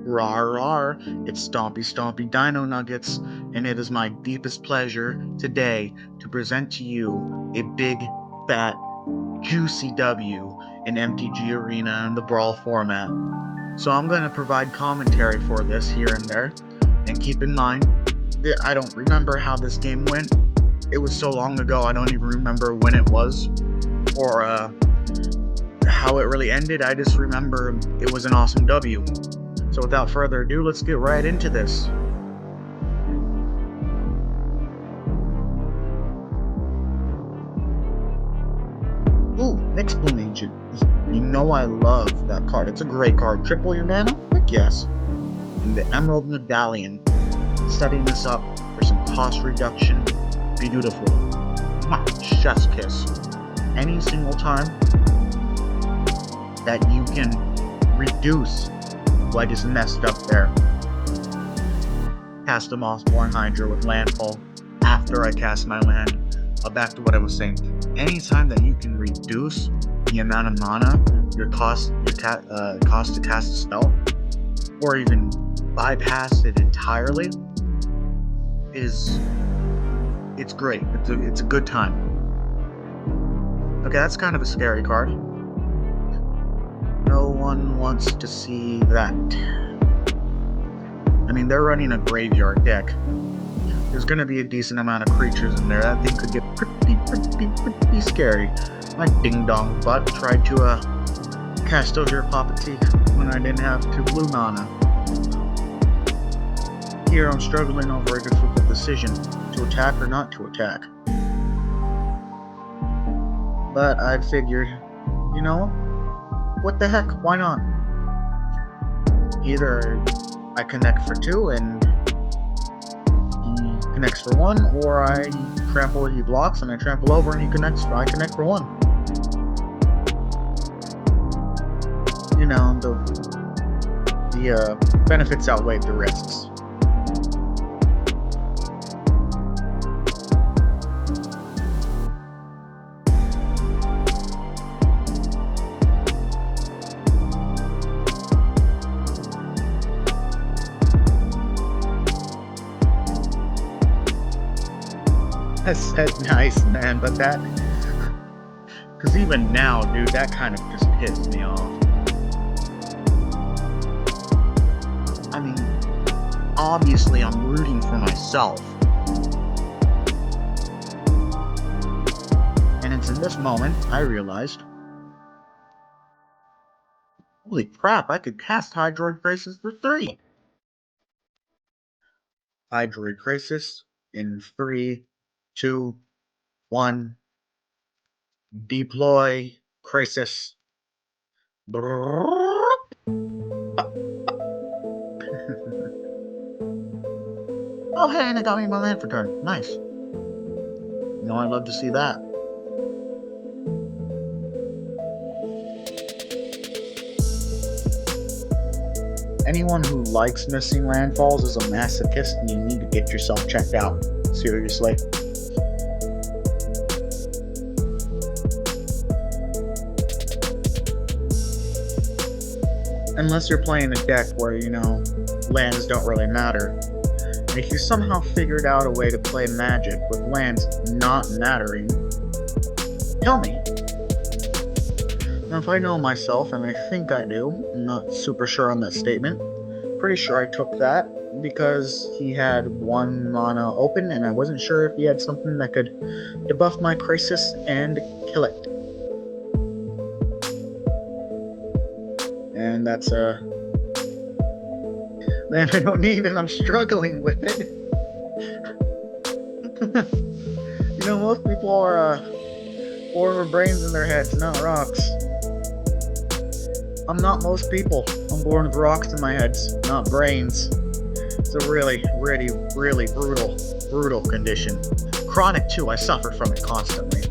Rawr, it's StompyStompyDinoNuggets, and it is my deepest pleasure today to present to you a big, fat, juicy W in MTG Arena in the Brawl format. So I'm going to provide commentary for this here and there, and keep in mind that I don't remember how this game went. It was so long ago I don't even remember when it was, or how it really ended. I just remember it was an awesome W. So without further ado, let's get right into this. Ooh, next Bloom Agent. You know I love that card. It's a great card. Triple your mana? Heck yes. And the Emerald Medallion. Setting this up for some cost reduction. Beautiful. Chef's kiss. Any single time that you can reduce what I just messed up there. Cast a Mossborn Hydra with landfall after I cast my land. Back to what I was saying. Anytime that you can reduce the amount of mana, your cost to cast a spell, or even bypass it entirely, it's great. It's a good time. Okay, that's kind of a scary card. No one wants to see that. I mean, they're running a graveyard deck. There's going to be a decent amount of creatures in there. That thing could get pretty scary. My ding-dong butt tried to cast over Papatique when I didn't have 2 blue mana. Here I'm struggling over a difficult decision, to attack or not to attack. But I figured, you know, what the heck, why not? Either I connect for 2 and he connects for 1, or I trample, he blocks, and I trample over and I connect for 1. You know, the benefits outweigh the risks. I said nice, man, but that... Because even now, dude, that kind of just pissed me off. I mean, obviously I'm rooting for myself. And it's in this moment I realized, holy crap, I could cast Hydroid Crisis for 3! Hydroid Crisis in 3, 2, 1, deploy, crisis. Oh hey, and it got me my land for turn. Nice. You know, I'd love to see that. Anyone who likes missing landfalls is a masochist, and you need to get yourself checked out. Seriously. Unless you're playing a deck where, you know, lands don't really matter. And if you somehow figured out a way to play Magic with lands not mattering, tell me. Now, if I know myself, and I think I do, I'm not super sure on that statement, pretty sure I took that because he had 1 mana open, and I wasn't sure if he had something that could debuff my Crisis and kill it. And that's land I don't need, and I'm struggling with it. You know, most people are born with brains in their heads, not rocks. I'm not most people. I'm born with rocks in my heads, not brains. It's a really brutal condition. Chronic too, I suffer from it constantly.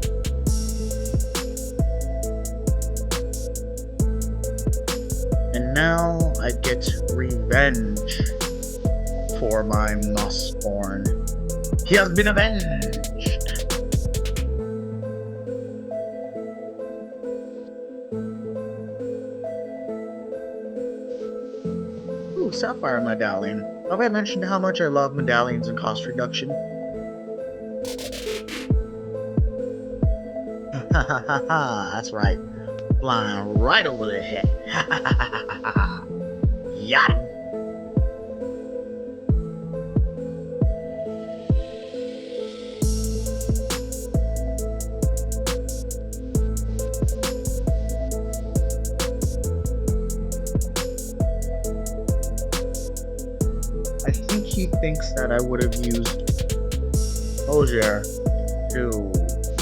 And now I get revenge for my Mossborn. He has been avenged! Ooh, Ooh, sapphire medallion. Have I mentioned how much I love medallions and cost reduction? Ha ha ha ha, that's right. Flying right over the head. Ha ha ha ha ha ha. Yacht. I think he thinks that I would have used Rawr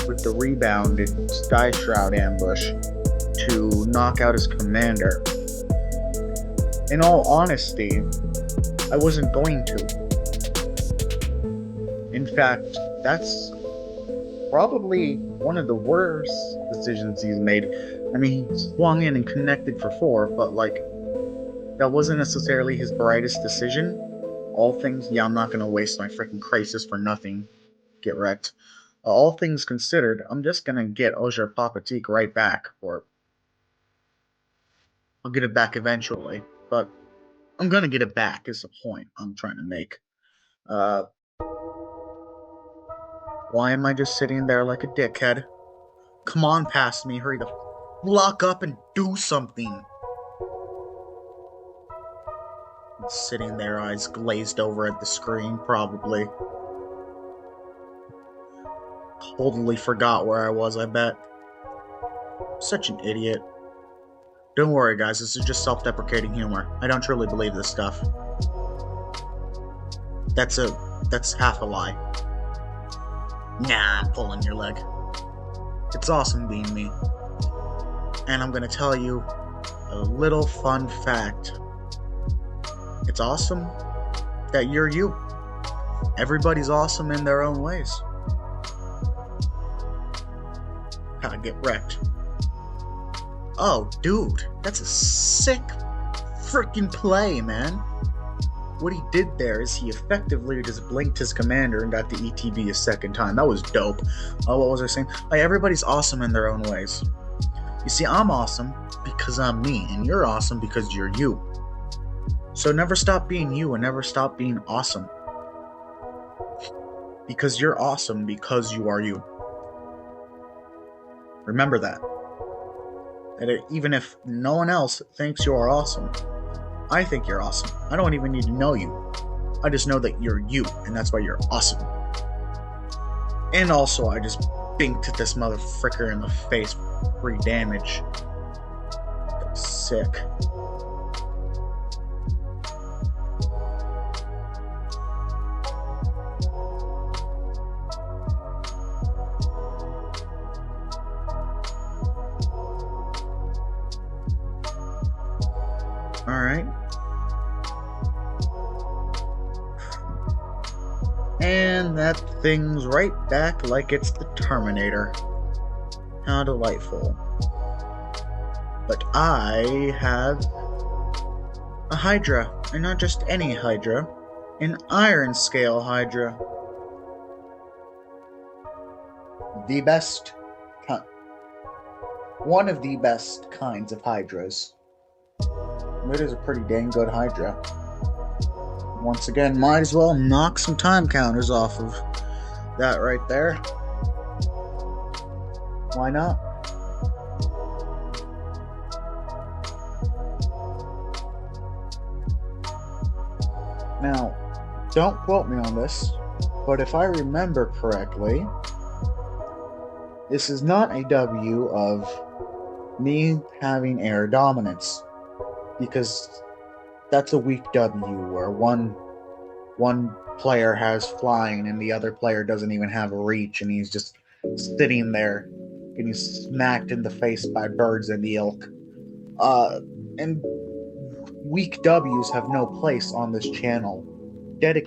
with the rebound and Sky Shroud ambush to knock out his commander. In all honesty, I wasn't going to. In fact, that's probably one of the worst decisions he's made. I mean, he swung in and connected for 4, but like, that wasn't necessarily his brightest decision. All things, yeah, I'm not gonna waste my freaking crisis for nothing. Get wrecked. All things considered, I'm just gonna get Rawr Papatique right back, or I'll get it back eventually, but I'm gonna get it back is the point I'm trying to make. Why am I just sitting there like a dickhead? Come on past me, hurry the fuck up and do something. Sitting there, eyes glazed over at the screen, probably. Totally forgot where I was, I bet. Such an idiot. Don't worry, guys, this is just self-deprecating humor. I don't truly believe this stuff. That's half a lie. Nah, I'm pulling your leg. It's awesome being me. And I'm gonna tell you a little fun fact. It's awesome that you're you. Everybody's awesome in their own ways. Gotta get wrecked. Oh, dude, that's a sick freaking play, man. What he did there is he effectively just blinked his commander and got the ETB a second time. That was dope. Oh, what was I saying? Like, everybody's awesome in their own ways. You see, I'm awesome because I'm me, and you're awesome because you're you. So never stop being you and never stop being awesome. Because you're awesome because you are you. Remember that. That even if no one else thinks you are awesome, I think you're awesome. I don't even need to know you. I just know that you're you, and that's why you're awesome. And also, I just binked this motherfricker in the face for 3 damage. That's sick. Alright. And that thing's right back like it's the Terminator. How delightful. But I have a Hydra, and not just any Hydra, an Iron Scale Hydra. The best, one of the best kinds of Hydras. It is a pretty dang good Hydra. Once again, might as well knock some time counters off of that right there. Why not? Now, don't quote me on this, but if I remember correctly, this is not a W of me having air dominance. Because that's a weak W where one player has flying and the other player doesn't even have a reach and he's just sitting there getting smacked in the face by birds and the ilk. And weak W's have no place on this channel. Gain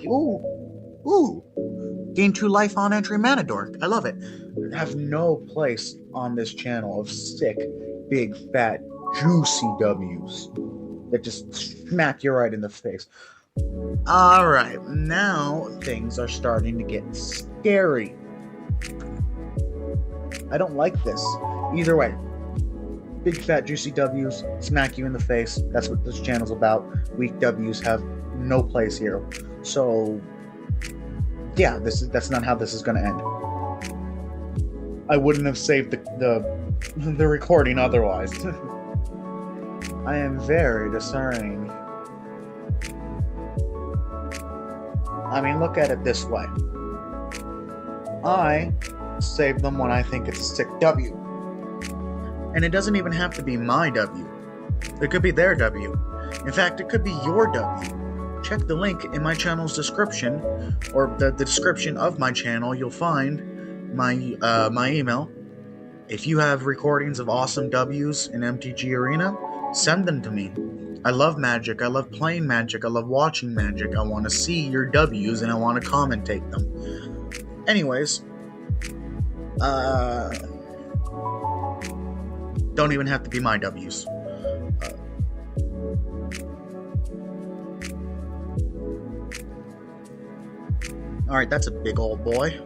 2 life on entry mana dork. I love it. Have no place on this channel of sick, big, fat, juicy W's that just smack you right in the face. Alright, now things are starting to get scary. I don't like this. Either way, Big fat juicy W's smack you in the face. That's what this channel's about. Weak W's have no place here. So yeah, that's not how this is gonna end. I wouldn't have saved the recording otherwise. I am very discerning. I mean, look at it this way. I save them when I think it's a sick W. And it doesn't even have to be my W. It could be their W. In fact, it could be your W. Check the link in my channel's description, or the description of my channel. You'll find my email. If you have recordings of awesome W's in MTG Arena, send them to me. I love Magic. I love playing Magic. I love watching Magic. I want to see your W's and I want to commentate them. Anyways, don't even have to be my W's. Alright, that's a big old boy.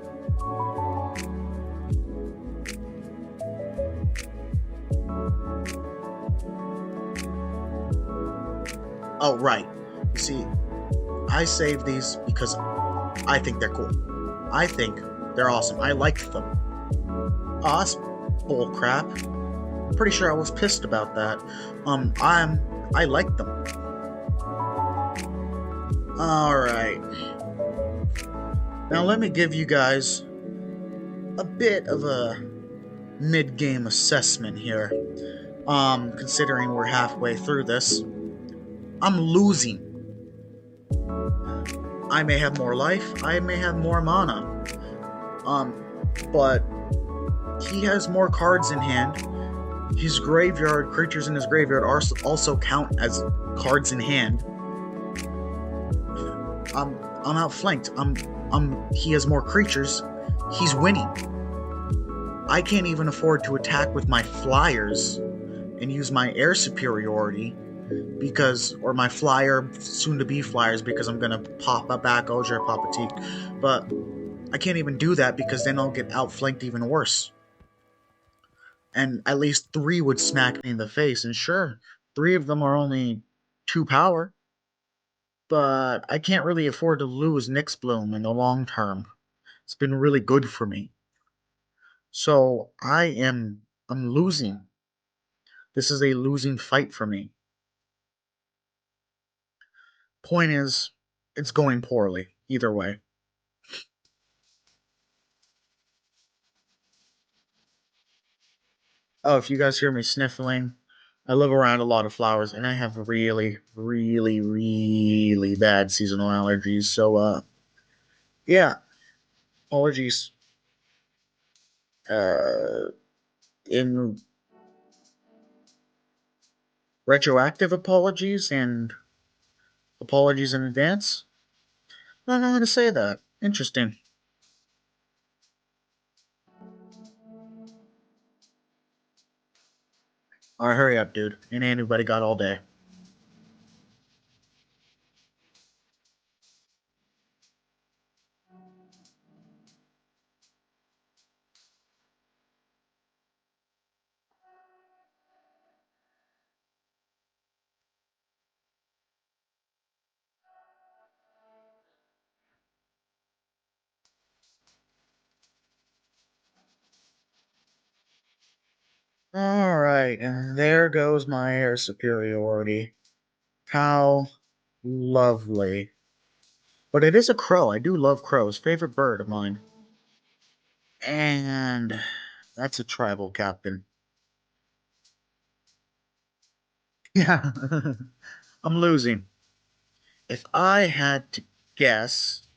Oh, right. You see, I save these because I think they're cool. I think they're awesome. I like them. Oh, that's bullcrap. I'm pretty sure I was pissed about that. I like them. Alright. Now let me give you guys a bit of a mid-game assessment here. Considering we're halfway through this. I'm losing. I may have more life, I may have more mana. But he has more cards in hand. His graveyard, creatures in his graveyard also count as cards in hand. I'm outflanked. He has more creatures. He's winning. I can't even afford to attack with my flyers and use my air superiority or my flyer, soon to be flyers, because I'm gonna pop a back Oger, pop a Teak. But I can't even do that because then I'll get outflanked even worse. And at least 3 would smack me in the face, and sure, 3 of them are only 2 power. But I can't really afford to lose Nyx Bloom in the long term. It's been really good for me. So I'm losing. This is a losing fight for me. Point is, it's going poorly, either way. Oh, if you guys hear me sniffling, I live around a lot of flowers, and I have really, really, really bad seasonal allergies, so, yeah, apologies. In retroactive apologies and apologies in advance? I don't know how to say that. Interesting. Alright, hurry up, dude. Ain't anybody got all day. Alright, and there goes my air superiority. How lovely. But it is a crow. I do love crows. Favorite bird of mine. And that's a tribal captain. Yeah. I'm losing. If I had to guess,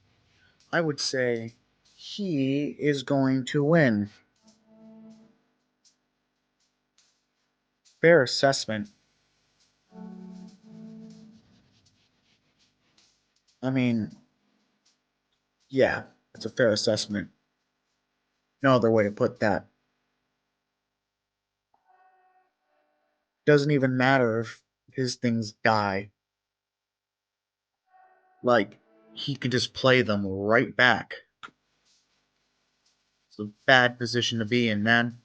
I would say he is going to win. Fair assessment. I mean, yeah, it's a fair assessment. No other way to put that. Doesn't even matter if his things die. Like, he can just play them right back. It's a bad position to be in, man.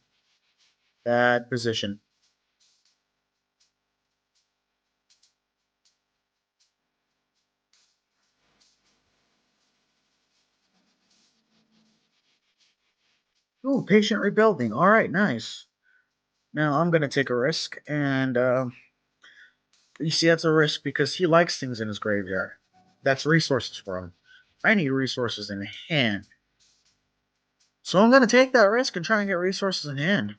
Bad position. Ooh, patient rebuilding. All right, nice. Now I'm gonna take a risk, and you see, that's a risk because he likes things in his graveyard. That's resources for him. I need resources in hand, so I'm gonna take that risk and try and get resources in hand.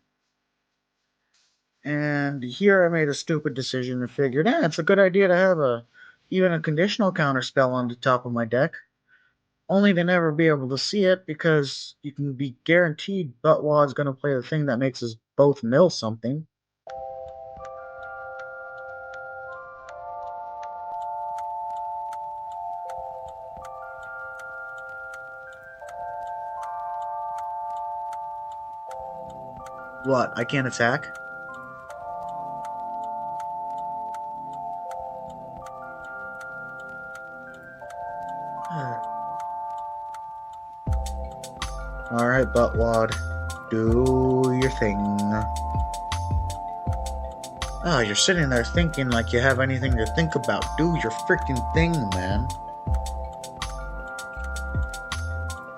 And here I made a stupid decision and figured, it's a good idea to have even a conditional counter spell on the top of my deck. Only to never be able to see it because you can be guaranteed Buttwad's going to play the thing that makes us both mill something. What? I can't attack? Alright, Buttwad. Do your thing. Oh, you're sitting there thinking like you have anything to think about. Do your freaking thing, man.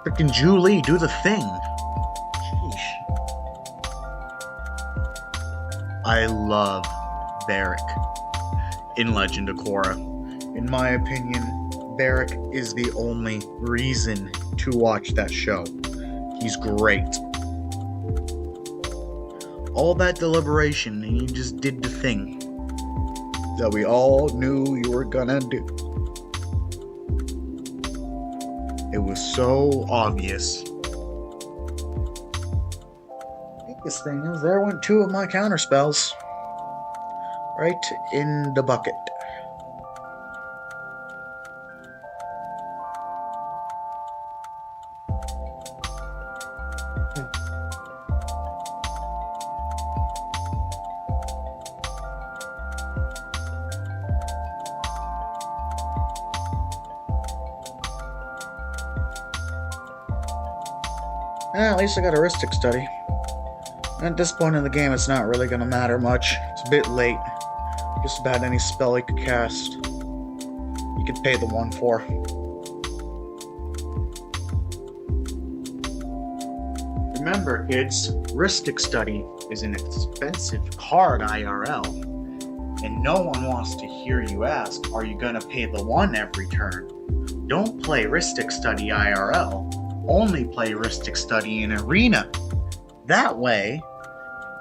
Freaking Julie, do the thing. Sheesh. I love Varric in Legend of Korra. In my opinion, Varric is the only reason to watch that show. He's great. All that deliberation, and you just did the thing that we all knew you were gonna do. It was so obvious. This thing is, there went two of my counter spells. Right in the bucket. At least I got a heuristic study. At this point in the game, it's not really going to matter much. It's a bit late. Just about any spell you could cast, you could pay the 1 for. Remember, kids, heuristic study is an expensive card IRL, and no one wants to hear you ask, are you going to pay the 1 every turn? Don't play heuristic study IRL. Only play heuristic study in arena. That way,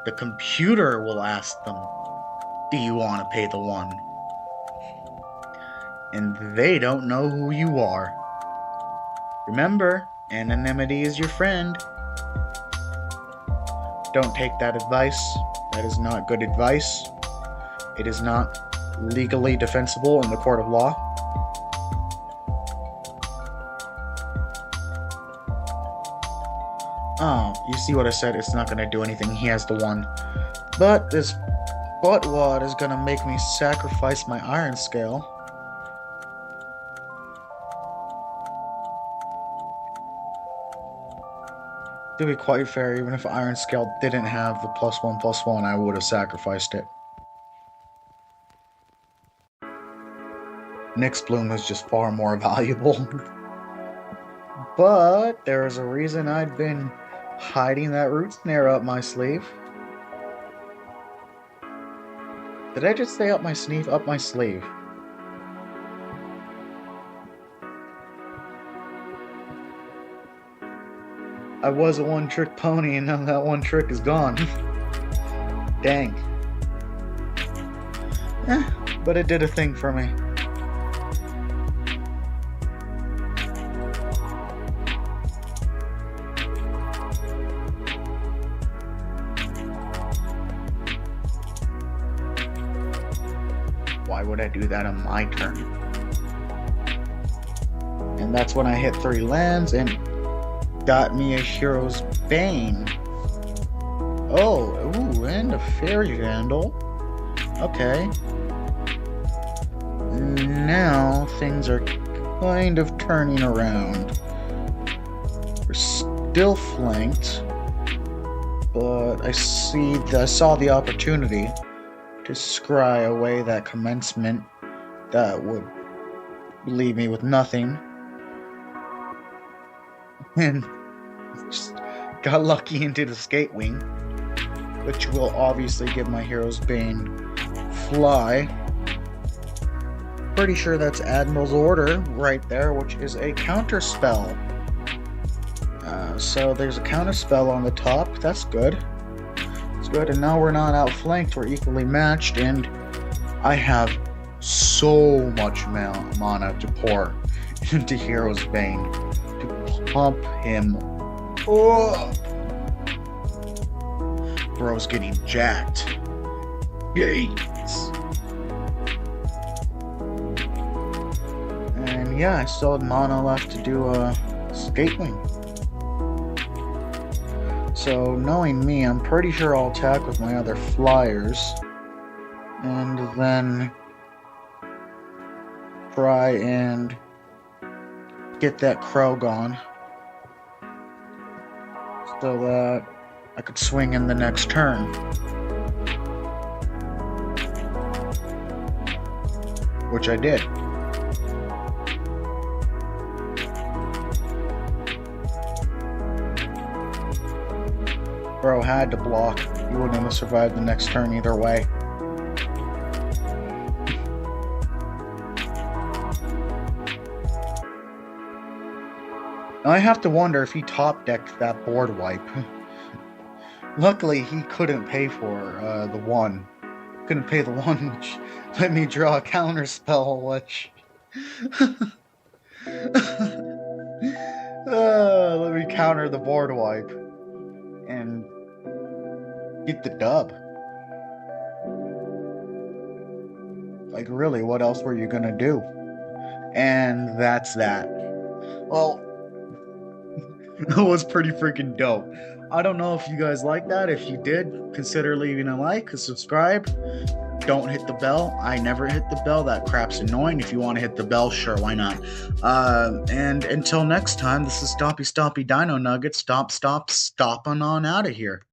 the computer will ask them, do you want to pay the 1? And they don't know who you are. Remember, anonymity is your friend. Don't take that advice. That is not good advice. It is not legally defensible in the court of law. Oh, you see what I said? It's not going to do anything. He has the 1. But this Buttwad is going to make me sacrifice my iron scale. To be quite fair, even if iron scale didn't have the +1/+1, I would have sacrificed it. Nyx Bloom is just far more valuable. But there is a reason I'd been hiding that root snare up my sleeve. Did I just say up my sleeve? Up my sleeve. I was a one-trick pony, and now that one trick is gone. Dang. But it did a thing for me. Why would I do that on my turn? And that's when I hit 3 lands and got me a Hero's Bane. Oh, ooh, and a Fairy Vandal. Okay. Now things are kind of turning around. We're still flanked, but I saw the opportunity to scry away that commencement that would leave me with nothing. And just got lucky and did a skate wing, which will obviously give my hero's bane fly. Pretty sure that's Admiral's order right there, which is a counter spell. So there's a counter spell on the top. That's good. It's good. And now we're not outflanked. We're equally matched, and I have so much mana to pour into Hero's Bane to pump him up. Bro's getting jacked. Gates. And yeah, I still have mana left to do a skate wing. So knowing me, I'm pretty sure I'll attack with my other flyers. And then try and get that crow gone so that I could swing in the next turn. Which I did. Bro had to block. He wouldn't have survived the next turn either way. I have to wonder if he top-decked that board wipe. Luckily, he couldn't pay for the one. Couldn't pay the one, which let me draw a counter spell, which... let me counter the board wipe. And get the dub. Like, really, what else were you gonna do? And that's that. Well... That was pretty freaking dope. I don't know if you guys like that. If you did, consider leaving a like, subscribe. Don't hit the bell. I never hit the bell. That crap's annoying. If you want to hit the bell, sure, why not? And until next time, this is StompyStompyDinoNuggets. Stomping on out of here.